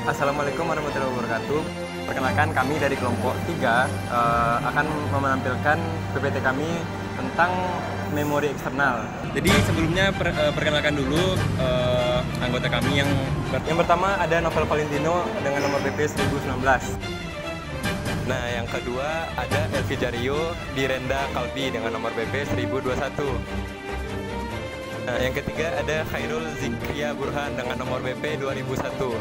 Assalamualaikum warahmatullahi wabarakatuh. Perkenalkan, kami dari kelompok 3 akan menampilkan PPT kami tentang memori eksternal. Jadi sebelumnya perkenalkan dulu anggota kami yang pertama ada Novel Valentino dengan nomor BP 1019. Nah, yang kedua ada Elvi Jario Direnda Kalbi dengan nomor BP 1021. Nah, yang ketiga ada Khairul Zikria Burhan dengan nomor BP 2001.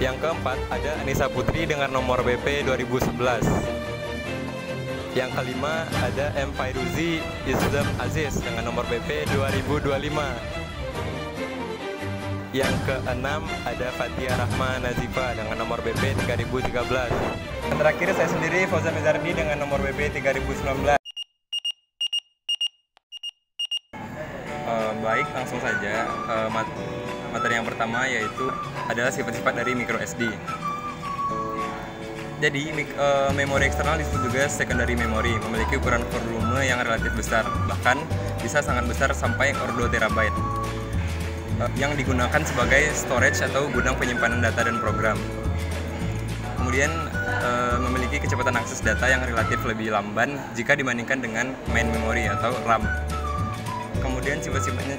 Yang keempat ada Anissa Putri dengan nomor BP 2011. Yang kelima ada M. Fairuzi Islam Aziz dengan nomor BP 2025. Yang keenam ada Fatia Rahma Nazifa dengan nomor BP 3013. Dan terakhir saya sendiri, Fauzan Mizardi dengan nomor BP 3019. Baik, langsung saja. Materi yang pertama yaitu adalah sifat-sifat dari micro SD. Jadi, memori eksternal disebut juga secondary memory, memiliki ukuran volume yang relatif besar, bahkan bisa sangat besar sampai ordo terabyte, yang digunakan sebagai storage atau gudang penyimpanan data dan program. Kemudian memiliki kecepatan akses data yang relatif lebih lamban jika dibandingkan dengan main memory atau RAM. Kemudian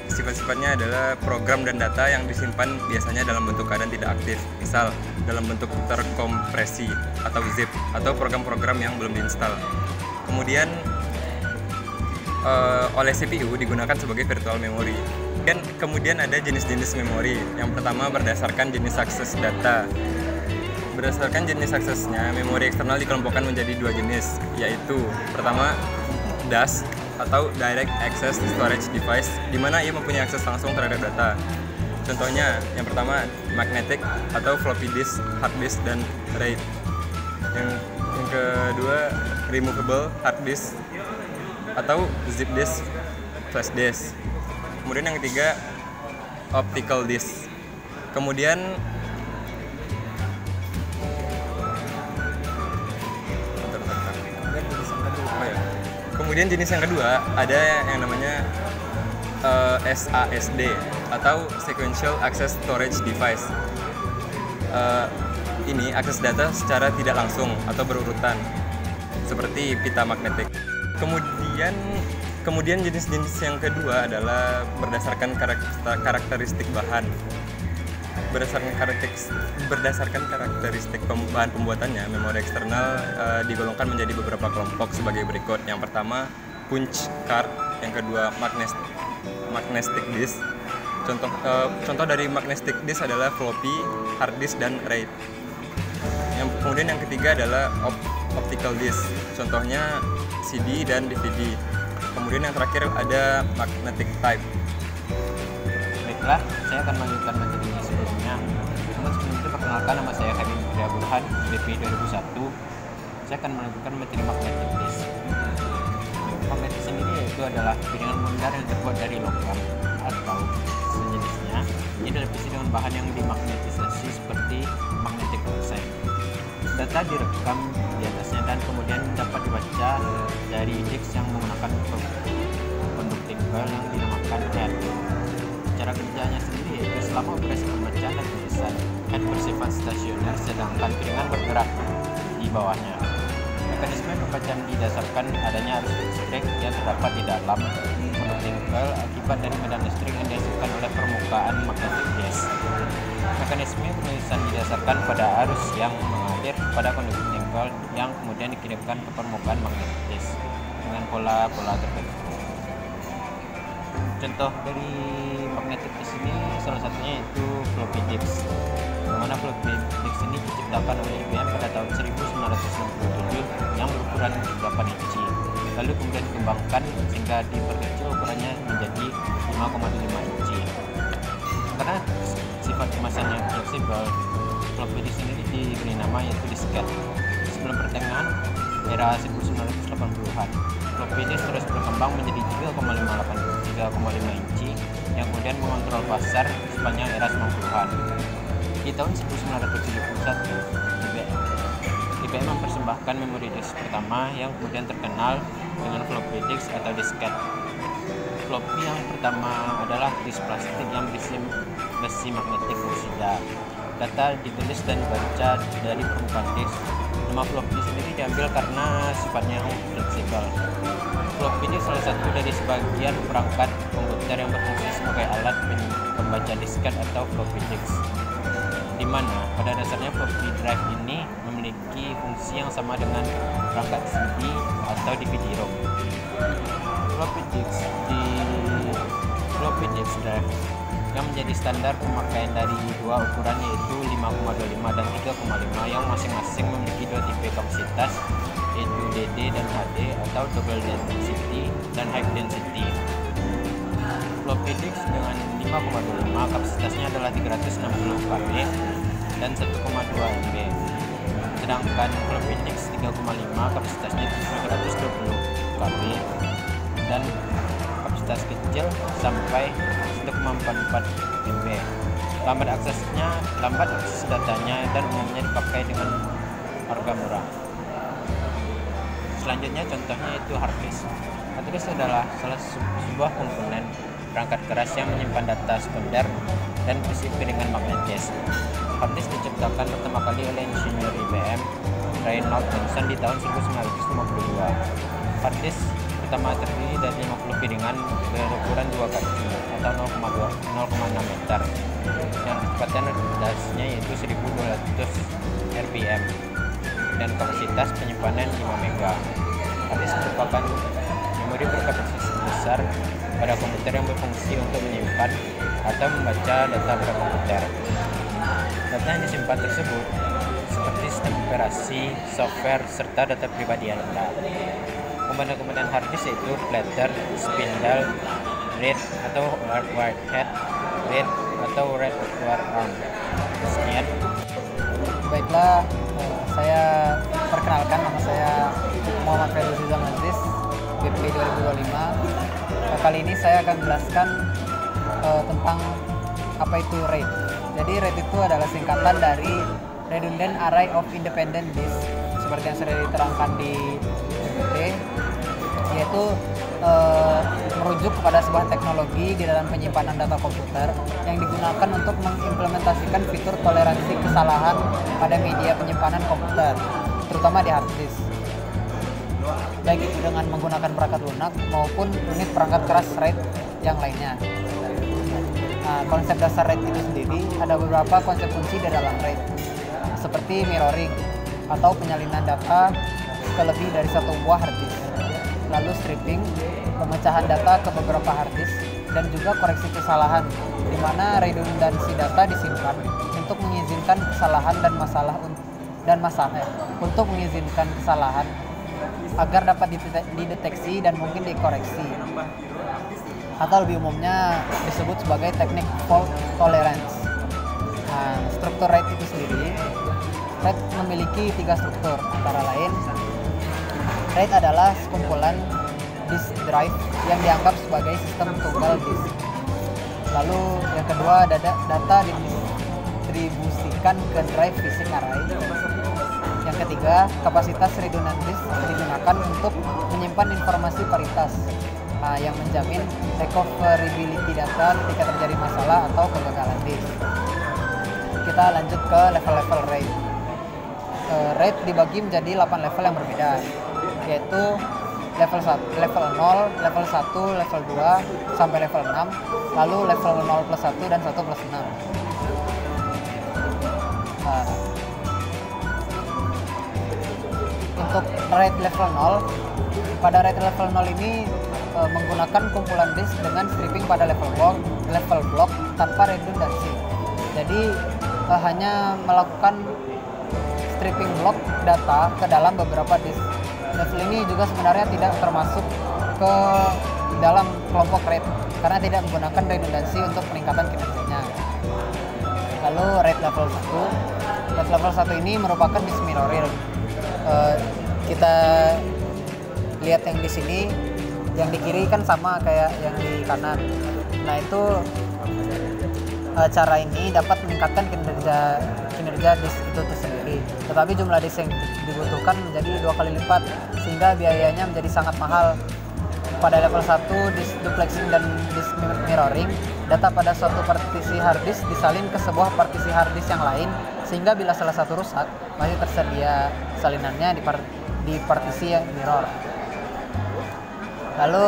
sifat-sifatnya adalah program dan data yang disimpan biasanya dalam bentuk keadaan tidak aktif, misal dalam bentuk terkompresi atau zip, atau program-program yang belum diinstal. Kemudian oleh CPU digunakan sebagai virtual memory. Dan kemudian ada jenis-jenis memori. Yang pertama berdasarkan jenis akses data. Berdasarkan jenis aksesnya, memori eksternal dikelompokkan menjadi dua jenis, yaitu pertama DAS atau Direct Access Storage Device, di mana ia mempunyai akses langsung terhadap data. Contohnya, yang pertama magnetic atau floppy disk, hard disk, dan RAID. Yang kedua removable hard disk atau zip disk, flash disk. Kemudian yang ketiga optical disk. Kemudian jenis yang kedua ada yang namanya SASD atau Sequential Access Storage Device. Ini akses data secara tidak langsung atau berurutan seperti pita magnetik. Kemudian jenis-jenis yang kedua adalah berdasarkan karakteristik bahan. Berdasarkan karakteristik bahan pembuatannya, memori eksternal digolongkan menjadi beberapa kelompok sebagai berikut. Yang pertama punch card, yang kedua magnetic disk. Contoh dari magnetic disk adalah floppy, hard disk, dan RAID. Kemudian yang ketiga adalah optical disk, contohnya CD dan DVD. Kemudian yang terakhir ada magnetic type. Baiklah, saya akan melanjutkan materinya sebelumnya. Namun sebelum itu perkenalkan, nama saya Habib Zikria Burhan, BP 2001. Saya akan melanjutkan materi magnetic disk. Magnetic sendiri yaitu adalah piringan bundar yang terbuat dari logam atau sejenisnya. Ini dilapisi dengan bahan yang dimagnetisasi seperti magnetic oxide. Data direkam di atasnya dan kemudian dapat dibaca dari disk yang menggunakan conducting coil yang dinamakan CAT. Cara kerjanya sendiri yaitu selama operasi pembacaan dan tulisan, CAT bersifat stasioner sedangkan piringan bergerak di bawahnya. Mekanisme pembacaan didasarkan adanya arus listrik yang terdapat di dalam conducting coil akibat dari medan listrik yang dihasilkan oleh permukaan magnetic disk. Mekanisme penulisan didasarkan pada arus yang mengalir pada conducting coil yang kemudian dikirimkan ke permukaan magnetic disk dengan pola-pola tertentu. Contoh dari magnetic disk ini salah satunya yaitu floppy disk. Dimana floppy disk ini diciptakan oleh IBM pada tahun 1967 yang berukuran 8 inci. Lalu kemudian dikembangkan sehingga diperkecil ukurannya menjadi 5,5 inci. Karena sifat kemasannya fleksibel, floppy disk sendiri diberi nama yaitu disket. Sebelum pertengahan era 1980-an, floppy disk terus berkembang menjadi 3,5 inci yang kemudian mengontrol pasar sepanjang era 90-an. Di tahun 1971, IBM mempersembahkan memori disk pertama yang kemudian terkenal dengan floppy disk atau disket. Floppy yang pertama adalah disk plastik yang berisi besi magnetik oksida. data ditulis dan dibaca dari permukaan disk. Nama floppy sendiri diambil karena sifatnya yang fleksibel. Floppy disk salah satu dari sebagian perangkat komputer yang berfungsi sebagai alat pembaca disket atau floppy disk, di mana pada dasarnya floppy drive ini memiliki fungsi yang sama dengan perangkat CD atau DVD-ROM. Floppy disk drive yang menjadi standar pemakaian dari dua ukuran yaitu 5,25 dan 3,5 yang masing-masing memiliki dua tipe kapasitas yaitu DD dan HD atau double density dan high density. Floppy disk dengan 5,25 kapasitasnya adalah 360 KB dan 1,2 MB. Sedangkan floppy disk 3,5 kapasitasnya 220 KB dan kapasitas kecil sampai 1,44 MB. Lambat akses datanya dan umumnya dipakai dengan harga murah. Selanjutnya contohnya itu hard disk. Hard disk adalah salah sebuah komponen perangkat keras yang menyimpan data sekunder dan berisi piringan magnetis. Hard disk diciptakan pertama kali oleh insinyur IBM Reinhold Benson di tahun 1952. Hard disk pertama terdiri dari 50 piringan berukuran 2 kaki atau 0,6 meter yang kecepatan dasnya yaitu 1200 rpm dan kapasitas penyimpanan 5 MB. Hard disk merupakan memori berkapasitas besar pada komputer yang berfungsi untuk menyimpan atau membaca data pada komputer. Data yang disimpan tersebut seperti sistem operasi, software, serta data pribadi Anda. Komponen hard disk yaitu platter, spindle, read atau hardware head, read atau read hardware arm. Sekian. Baiklah, saya perkenalkan, nama saya Muhammad Feruzi Zamanis, BP 2025. Kali ini saya akan menjelaskan tentang apa itu RAID. Jadi RAID itu adalah singkatan dari Redundant Array of Independent Disk, seperti yang sudah diterangkan di PPT, yaitu merujuk kepada sebuah teknologi di dalam penyimpanan data komputer yang digunakan untuk mengimplementasikan fitur toleransi kesalahan pada media penyimpanan komputer, terutama di hard disk, baik itu dengan menggunakan perangkat lunak maupun unit perangkat keras RAID yang lainnya. Nah, konsep dasar RAID itu sendiri ada beberapa konsep kunci di dalam RAID, seperti mirroring atau penyalinan data ke lebih dari satu buah hard disk, lalu stripping, pemecahan data ke beberapa hard disk, dan juga koreksi kesalahan, di mana redundansi data disimpan untuk mengizinkan kesalahan dan masalah untuk mengizinkan kesalahan agar dapat dideteksi dan mungkin dikoreksi, atau lebih umumnya disebut sebagai teknik fault tolerance. Nah, struktur RAID itu sendiri, RAID memiliki 3 struktur, antara lain RAID adalah sekumpulan disk drive yang dianggap sebagai sistem tunggal disk. Lalu yang kedua, data didistribusikan ke drive physik array. Yang ketiga, kapasitas redundant disk digunakan untuk menyimpan informasi paritas yang menjamin recoverability data ketika terjadi masalah atau kegagalan disk. Kita lanjut ke level-level RAID. RAID dibagi menjadi 8 level yang berbeda, yaitu level 0, level 1, level 2, sampai level 6, lalu level 0+1 dan 1+6. Untuk RAID level 0, pada RAID level 0 ini menggunakan kumpulan disk dengan stripping pada level block tanpa redundansi. Jadi hanya melakukan stripping blok data ke dalam beberapa disk. Level ini juga sebenarnya tidak termasuk ke dalam kelompok RAID karena tidak menggunakan redundansi untuk peningkatan kinerjanya. Lalu RAID level 1. RAID level 1 ini merupakan disk mirroring. Kita lihat yang di sini, yang di kiri kan sama kayak yang di kanan. Nah, itu cara ini dapat meningkatkan kinerja disk itu sendiri. Tetapi jumlah disk yang dibutuhkan menjadi 2 kali lipat sehingga biayanya menjadi sangat mahal. Pada level 1 disk duplexing dan disk mirroring data pada suatu partisi hard disk disalin ke sebuah partisi hard disk yang lain, sehingga bila salah satu rusak, masih tersedia salinannya di partisi yang mirror. Lalu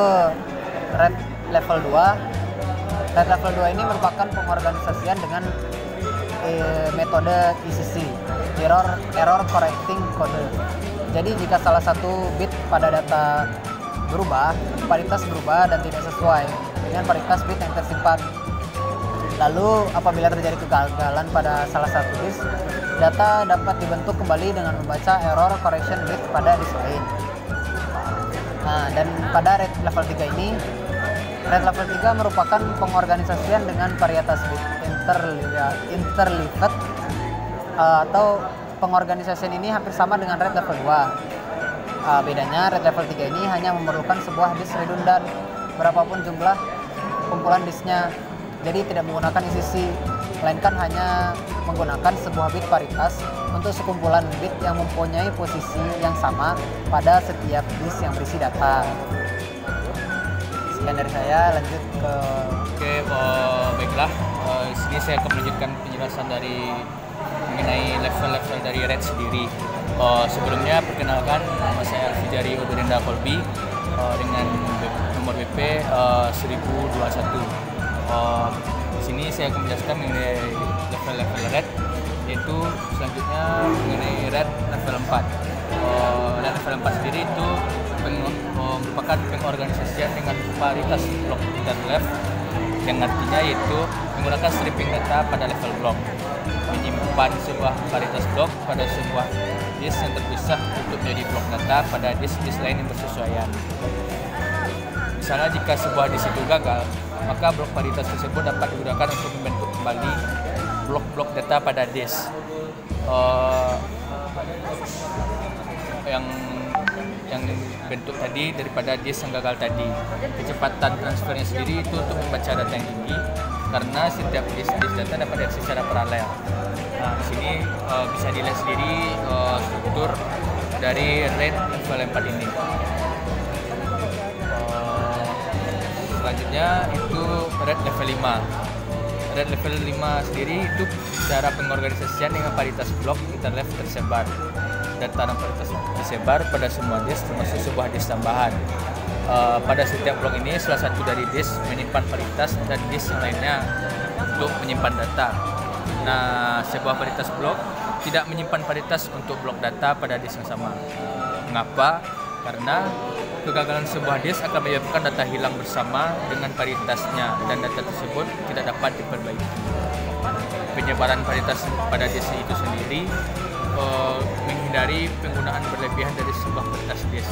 RAID level 2. RAID level 2 ini merupakan pengorganisasian dengan metode ECC, Error Correcting Code. Jadi jika salah satu bit pada data berubah, paritas berubah dan tidak sesuai dengan paritas bit yang tersimpan. Lalu apabila terjadi kegagalan pada salah satu disk, data dapat dibentuk kembali dengan membaca error correction bit pada disk lain. Nah, dan pada RAID level 3 ini, RAID level 3 merupakan pengorganisasian dengan varietas bit interleaved, atau pengorganisasian ini hampir sama dengan RAID level 2. Bedanya RAID level 3 ini hanya memerlukan sebuah disk redundan berapapun jumlah kumpulan disknya. Jadi tidak menggunakan ECC, melainkan hanya menggunakan sebuah bit paritas untuk sekumpulan bit yang mempunyai posisi yang sama pada setiap disk yang berisi data. Sekian dari saya, lanjut ke... Oke, baiklah. Sini saya akan melanjutkan penjelasan dari mengenai level-level dari RAID sendiri. Sebelumnya perkenalkan, nama saya Alfijari Odorenda Kolbi dengan nomor BP 1021. Di sini saya akan menjelaskan mengenai level-level RAID, yaitu selanjutnya mengenai RAID level 4. RAID level 4 sendiri itu merupakan pengorganisasian dengan paritas blok interleaved, yang artinya yaitu menggunakan stripping data pada level blok, menyimpan sebuah paritas blok pada sebuah disk yang terpisah untuk menjadi blok data pada disk-disk lain yang bersesuaian. Misalnya jika sebuah disk itu gagal, maka blok paritas tersebut dapat digunakan untuk membentuk kembali blok-blok data pada disk yang bentuk tadi daripada disk yang gagal tadi. Kecepatan transfernya sendiri itu untuk membaca data yang tinggi, karena setiap disk data dapat diakses secara paralel. Nah, di sini bisa dilihat sendiri struktur dari RAID level 4 ini. Selanjutnya itu RAID level 5. RAID level 5 sendiri itu cara pengorganisasian dengan paritas blok interleaved tersebar. Data dan paritas disebar pada semua disk termasuk sebuah disk tambahan. Pada setiap blok ini salah satu dari disk menyimpan paritas dan disk yang lainnya untuk menyimpan data. Nah, sebuah paritas blok tidak menyimpan paritas untuk blok data pada disk yang sama. Mengapa? Karena kegagalan sebuah disk akan menyebabkan data hilang bersama dengan paritasnya dan data tersebut tidak dapat diperbaiki. Penyebaran paritas pada disk itu sendiri menghindari penggunaan berlebihan dari sebuah paritas disk.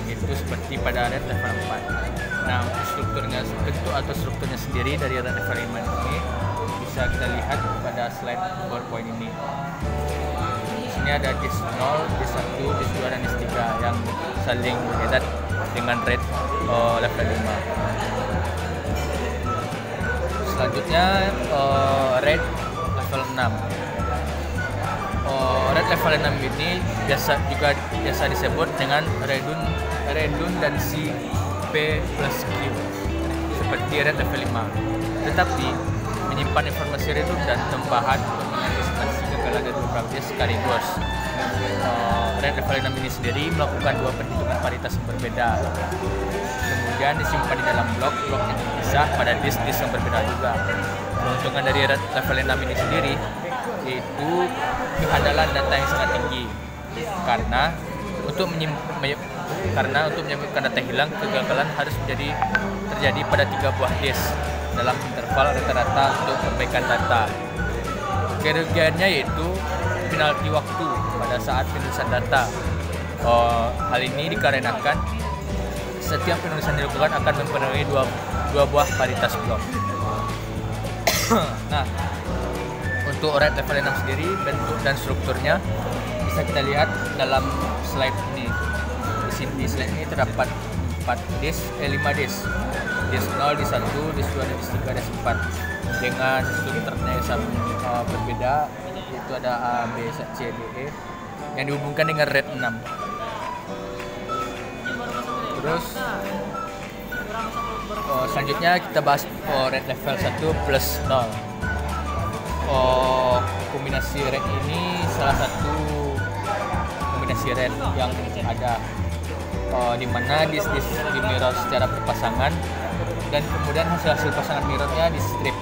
Itu seperti pada RAID level 4. Nah, untuk strukturnya, bentuk atau strukturnya sendiri dari RAID level 5 ini bisa kita lihat pada slide PowerPoint ini. Di sini ada disk 0, disk 1, disk 2, dan disk 3 yang saling berkaitan dengan RAID level 5. Selanjutnya RAID level 6. RAID level 6 ini biasa disebut dengan redundancy P plus Q seperti RAID level 5. Tetapi menyimpan informasi redundan tambahan untuk mengantisipasi kegagalan dari beberapa disk sekaligus. RAID level 6 ini sendiri melakukan dua perhitungan paritas yang berbeda, kemudian disimpan di dalam blok yang terpisah pada disk-disk yang berbeda juga. Keuntungan dari RAID level 6 ini sendiri yaitu kehandalan data yang sangat tinggi, karena untuk menyebabkan data hilang, kegagalan harus terjadi pada 3 buah disk dalam interval rata-rata untuk perbaikan data. Kerugiannya yaitu penalti waktu pada saat penulisan data. Hal ini dikarenakan setiap penulisan dilakukan akan mempengaruhi dua buah paritas blok. Nah, untuk RAID level 6 sendiri, bentuk dan strukturnya bisa kita lihat dalam slide ini. Di slide ini terdapat 5 disk. Disk 0, disk 1, disk 2, disk 3, disk 4 dengan strukturnya yang berbeda, yaitu ada A, B, C, D, E yang dihubungkan dengan RAID 6. Terus Selanjutnya kita bahas RAID level 1 plus 0. Kombinasi RAID ini salah satu kombinasi RAID yang ada, di mana di mirror secara berpasangan dan kemudian hasil pasangan mirrornya di strip.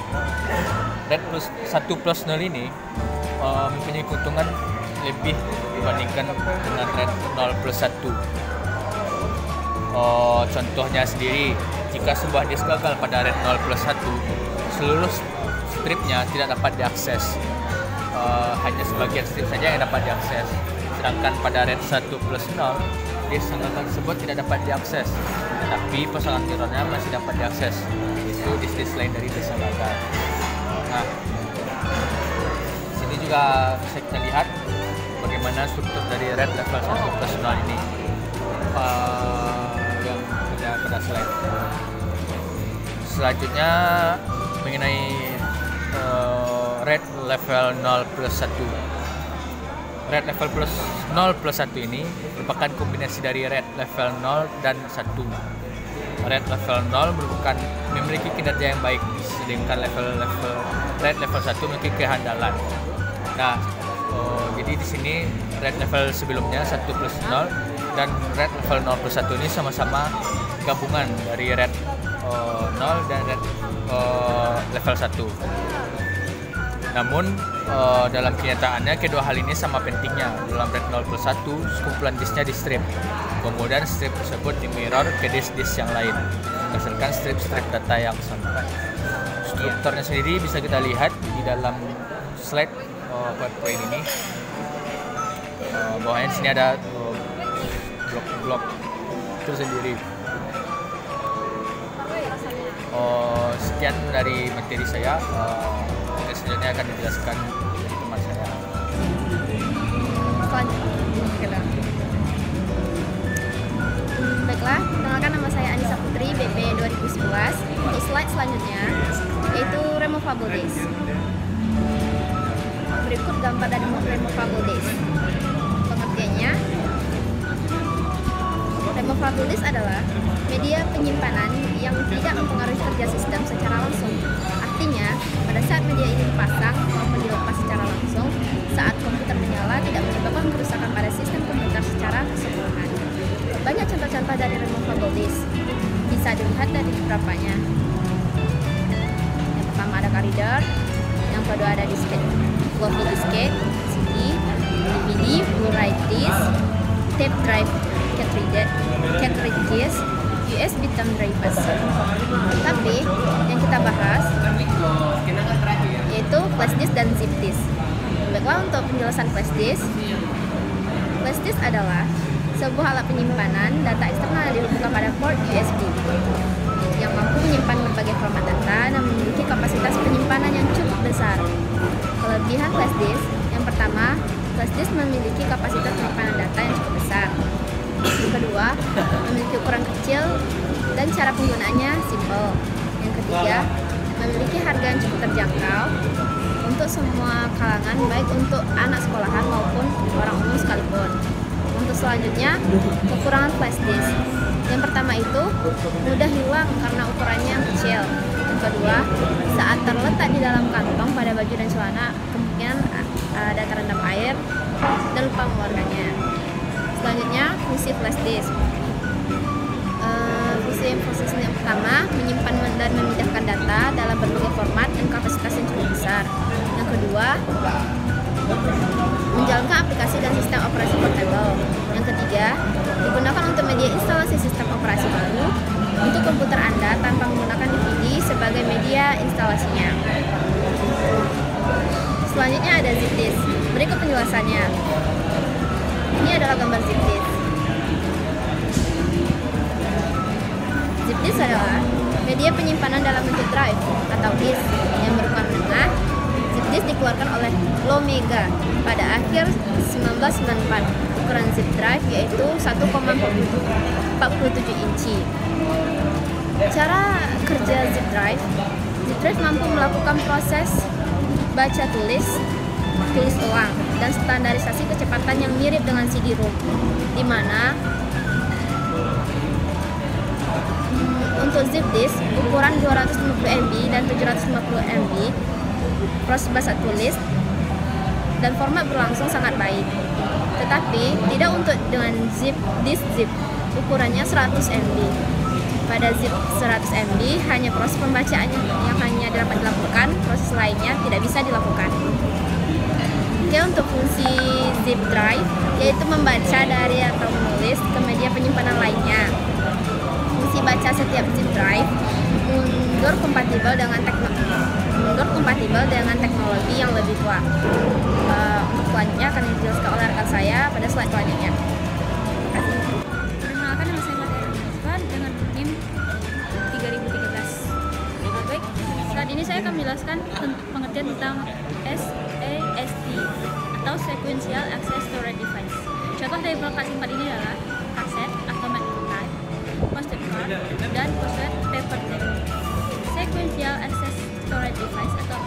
RAID plus 1 plus 0 ini mempunyai keuntungan lebih dibandingkan dengan RAID 0 plus 1. Contohnya sendiri, jika sebuah disk gagal pada RAID 0 plus 1, seluruh stripnya tidak dapat diakses. Hanya sebagian strip saja yang dapat diakses. Sedangkan pada RAID 1 plus 0, disk gagal tersebut tidak dapat diakses, tapi pasangan mirrornya masih dapat diakses. Itu disk lain dari disk gagal. Nah, sini juga bisa kita lihat bagaimana struktur dari RAID level 1 plus 0 ini. Yang ada pada slide. Selanjutnya mengenai RAID level 0 plus 1. RAID level plus 0 plus 1 ini merupakan kombinasi dari RAID level 0 dan 1. RAID level 0 memiliki kinerja yang baik, sedangkan RAID level 1 memiliki kehandalan. Nah, jadi di sini RAID level sebelumnya 1 plus 0 dan RAID level 0 plus 1 ini sama-sama gabungan dari RAID 0 dan RAID level 1. Namun dalam kenyataannya kedua hal ini sama pentingnya. Dalam RAID 0 plus 1, kumpulan disknya di strip, kemudian strip tersebut di mirror ke disk yang lain menghasilkan strip data yang sama. Strukturnya sendiri bisa kita lihat di dalam slide PowerPoint ini. Bawahnya di sini ada blok-blok tersendiri. Sekian dari materi saya. Selanjutnya akan dijelaskan dari teman saya. Baiklah, kenalkan nama saya Anissa Putri, BP 2011. Untuk slide selanjutnya yaitu removable disk. Berikut gambar dari removable disk. Pengertiannya, removable disk adalah media penyimpanan yang tidak mempengaruhi kerja sistem secara langsung. Artinya, pada saat media ini dipasang maupun dilepas secara langsung, saat komputer menyala tidak menyebabkan kerusakan pada sistem komputer secara keseluruhan. Banyak contoh-contoh dari removable disk. Bisa dilihat dari beberapanya. Yang pertama ada reader, yang kedua ada disket, floppy diskette, CD, DVD, Blu-ray disc, tape drive, cartridge disc, USB thumb drivers. Tapi yang kita bahas yaitu flash disk dan zip disk. Baiklah, untuk penjelasan flash disk. Flash disk adalah sebuah alat penyimpanan data eksternal yang dihubungkan pada port USB yang mampu menyimpan berbagai format data dan memiliki kapasitas penyimpanan yang cukup besar. Kelebihan flash disk: yang pertama, flash disk memiliki kapasitas penyimpanan data yang cukup besar. Yang kedua, memiliki ukuran kecil dan cara penggunaannya simple. Yang ketiga, memiliki harga yang cukup terjangkau untuk semua kalangan, baik untuk anak sekolahan maupun orang umum sekalipun. Untuk selanjutnya, kekurangan flash disk. Yang pertama itu mudah hilang karena ukurannya yang kecil. Yang kedua, saat terletak di dalam kantong pada baju dan celana, kemungkinan ada terendam air dan lupa mengeluarkannya. Selanjutnya, fungsi flash disk. Fungsi yang pertama, menyimpan dan memindahkan data dalam berbagai format dan kapasitas yang cukup besar. Yang kedua, menjalankan aplikasi dan sistem operasi portable. Yang ketiga, digunakan untuk media instalasi sistem operasi baru untuk komputer Anda tanpa menggunakan DVD sebagai media instalasinya. Selanjutnya ada zip disk. Berikut penjelasannya. Ini adalah gambar zip disk. Zip disk adalah media penyimpanan dalam bentuk drive atau disk yang berukuran menengah. Zip disk dikeluarkan oleh Lomega pada akhir 1994. Ukuran zip drive yaitu 1,47 inci. Cara kerja zip drive mampu melakukan proses baca tulis ulang dan standarisasi kecepatan yang mirip dengan CD-ROM, di mana Untuk zip disk ukuran 250 MB dan 750 MB, proses bahasa tulis dan format berlangsung sangat baik. Tetapi tidak untuk dengan disk zip ukurannya 100 MB. Pada zip 100 MB hanya proses pembacaan yang hanya dapat dilakukan, proses lainnya tidak bisa dilakukan. Oke, untuk fungsi zip drive yaitu membaca dari atau menulis ke media penyimpanan lainnya. Fungsi baca setiap zip drive mundur kompatibel dengan teknologi yang lebih tua. Untuk selanjutnya akan dijelaskan oleh rekan saya pada slide selanjutnya. Terima kasih. Perkenalkan, nama saya Materi Rizwan dengan NIM 3013. Baik, saat ini saya akan menjelaskan pengertian tentang SASD atau Sequential Access Storage Device. Contoh dari perangkat simpan ini adalah kaset atau magnetic drive, post-it card, dan post-it paper tape. Sequential Access Storage Device atau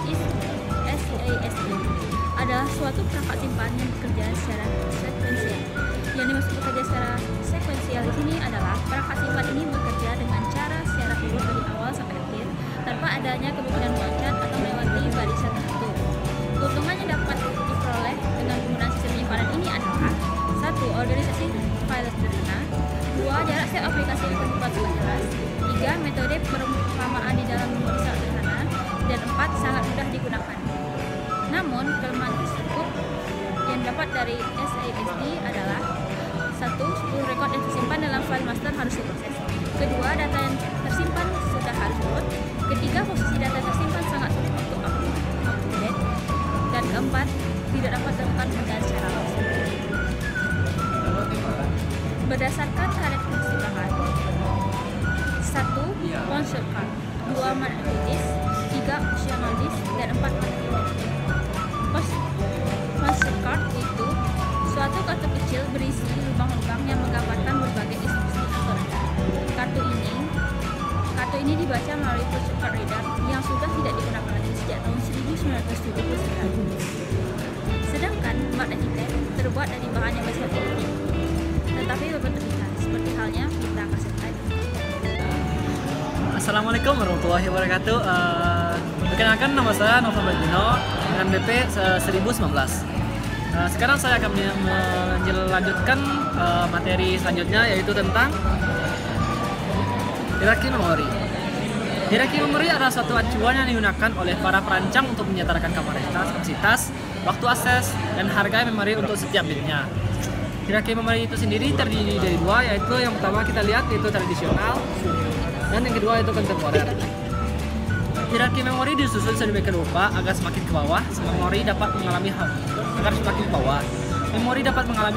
SASD adalah suatu perangkat simpan yang bekerja secara sekuensial. Yang dimaksud bekerja secara sekuensial di sini adalah perangkat simpan ini bekerja dengan cara secara urut dari awal sampai akhir tanpa adanya kemungkinan loncat atau melewati barisan tertentu. Keuntungan yang dapat diperoleh dengan penggunaan sistem penyimpanan ini adalah: 1. Organisasi file sederhana, 2. Jarak setiap aplikasi yang terbuka sangat jelas, 3. Metode perumpamaan di dalam memori sangat sederhana, dan 4. Sangat mudah digunakan. Namun, kelemahan tersebut yang dapat dari SASD adalah: 1. 10 rekod yang tersimpan dalam file master harus diproses. Kedua, data yang tersimpan sudah harus root. Ketiga, posisi data tersimpan sangat sulit untuk up-to-date. Dan keempat, tidak dapat dilakukan pekerjaan secara langsung. Berdasarkan karakteristik bahan: 1. Console card, 2. magnetic disk, 3. optional disk, dan 4. magnetic disk. Console card itu suatu kartu kecil berisi lubang-lubang yang menggambarkan berbagai instruksi atau data. Kartu ini dibaca melalui virtual card reader yang sudah tidak digunakan lagi sejak tahun 1979. Sedangkan magnetic tape terbuat dari bahan yang bersifat optik, tetapi berbentuk ikan, seperti halnya pita kaset tape. Assalamualaikum warahmatullahi wabarakatuh. Perkenalkan, nama saya Nova Baldino dengan BP 1019. Sekarang saya akan melanjutkan materi selanjutnya, yaitu tentang hierarki memori. Hierarki memori adalah suatu acuan yang digunakan oleh para perancang untuk menyetarakan kapasitas, waktu akses, dan harga memori untuk setiap bitnya. Hierarki memori itu sendiri terdiri dari dua, yaitu yang pertama kita lihat yaitu tradisional, dan yang kedua itu kontemporer. Hierarki memori disusun sedemikian rupa agar semakin ke bawah memori dapat mengalami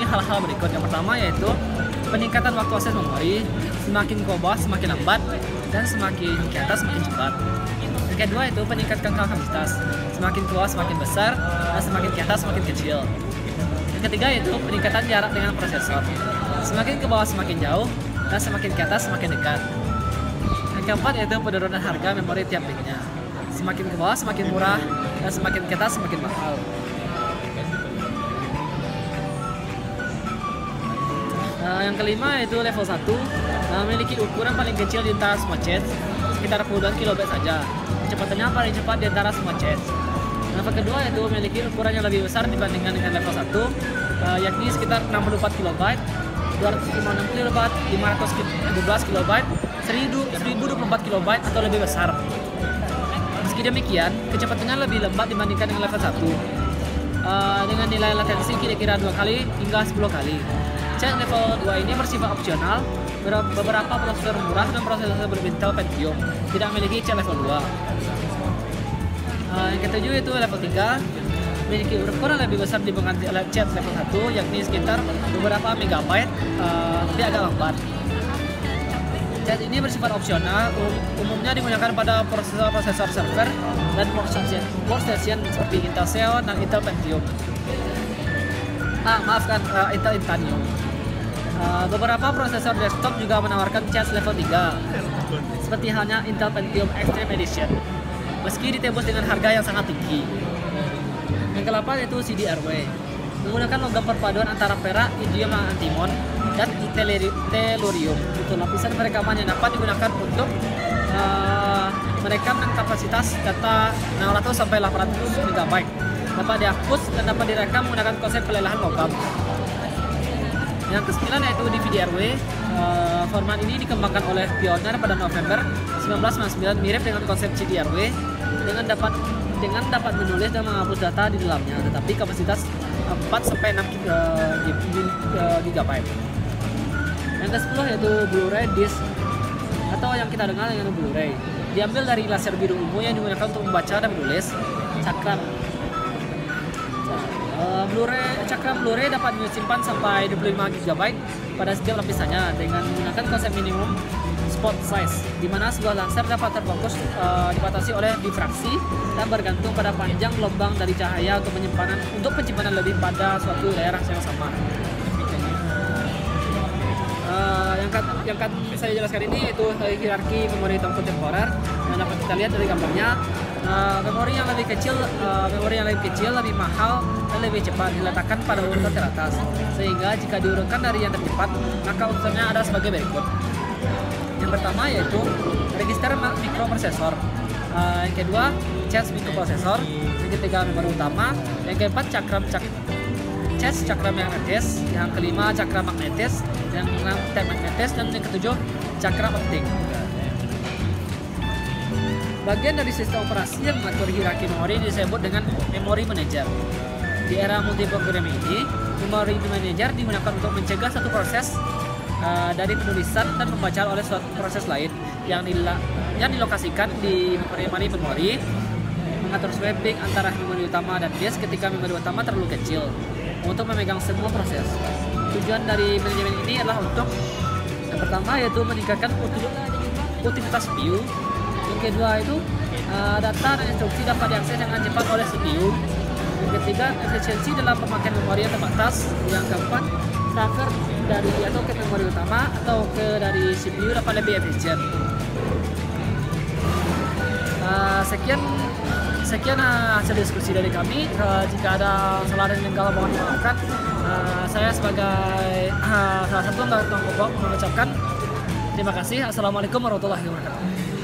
hal-hal berikut. Yang pertama yaitu peningkatan waktu akses memori, semakin ke bawah semakin lambat, dan semakin ke atas semakin cepat. Yang kedua itu peningkatan kapasitas, semakin ke bawah semakin besar, dan semakin ke atas semakin kecil. Yang ketiga itu peningkatan jarak dengan prosesor, semakin ke bawah semakin jauh, dan semakin ke atas semakin dekat. Yang keempat yaitu penurunan harga memori tiap bitnya, semakin ke bawah semakin murah, dan semakin ke atas semakin mahal. Yang kelima yaitu level 1, memiliki ukuran paling kecil di antara semua chats, sekitar puluhan kilobit saja. Kecepatannya paling cepat di antara semua chats. Level kedua yaitu memiliki ukuran yang lebih besar dibandingkan dengan level 1, yakni sekitar 64 KB, 256 KB, 512 KB, 1024 KB atau lebih besar. Meski demikian, kecepatannya lebih lambat dibandingkan dengan level 1, dengan nilai latensi kira-kira 2 kali hingga 10 kali. Chat level 2 ini bersifat opsional. Beberapa prosesor murah dan prosesor berintel Pentium tidak memiliki chat level 2. Yang ketujuh itu level 3, memiliki ukuran lebih besar dibandingkan chat level 1, yakni sekitar beberapa megabyte, tapi agak lambat. Chat ini bersifat opsional, umumnya digunakan pada prosesor server dan workstation seperti Intel Xeon dan Intel Pentium. Intel Itanium. Beberapa prosesor desktop juga menawarkan chat level 3, seperti halnya Intel Pentium Extreme Edition, meski ditembus dengan harga yang sangat tinggi. Yang ke-8 yaitu CDRW, menggunakan logam perpaduan antara perak, indium, dan antimon, dan Tellurium. Itu lapisan perekaman yang dapat digunakan untuk merekam kapasitas data 600 sampai 800 MB. Dapat dihapus dan dapat direkam menggunakan konsep pelelahan logam. Yang ke-9 yaitu DVD-RW. Format ini dikembangkan oleh Pioneer pada November 1999, mirip dengan konsep CD-RW dengan dapat menulis dan menghapus data di dalamnya, tetapi kapasitas 4 sampai 6 GB. Yang ke-10 yaitu Blu-ray disc atau yang kita dengar dengan Blu-ray. Diambil dari laser biru ungu yang digunakan untuk membaca dan menulis. Cakram Blu-ray dapat disimpan sampai 25 GB pada setiap lapisannya dengan menggunakan konsep minimum spot size, di mana sebuah laser dapat terfokus dibatasi oleh difraksi dan bergantung pada panjang gelombang dari cahaya untuk penyimpanan lebih pada suatu daerah yang sama. Yang saya jelaskan ini yaitu hierarki memori hitam kontemporer yang dapat kita lihat dari gambarnya. Memori yang lebih kecil lebih mahal dan lebih cepat diletakkan pada urutan teratas, sehingga jika diurutkan dari yang tercepat maka urutannya ada sebagai berikut. Yang pertama yaitu register mikroprosesor, yang kedua chassis mikroprosesor, yang ketiga memori utama, yang keempat chassis cakram magnetis, yang kelima cakram magnetis, yang keenam tape magnetis, dan yang ketujuh cakram optik. Bagian dari sistem operasi yang mengatur hierarki memori disebut dengan memory manager. Di era multiprogram ini, memory manager digunakan untuk mencegah satu proses dari penulisan dan pembacaan oleh suatu proses lain yang dilokasikan di memori, mengatur swapping antara memori utama dan disk ketika memori utama terlalu kecil untuk memegang semua proses. Tujuan dari manajemen ini adalah untuk yang pertama yaitu meningkatkan utilitas CPU. Yang kedua itu data dan instruksi dapat diakses dengan cepat oleh CPU. Yang ketiga, efisiensi dalam pemakaian memori yang terbatas. Yang keempat, transfer dari atau ke memori utama atau dari CPU dapat lebih efisien. Sekian hasil diskusi dari kami. Jika ada salah dan jengkel mohon dimaafkan. Saya sebagai salah satu anggota kelompok mengucapkan terima kasih. Assalamualaikum warahmatullahi wabarakatuh.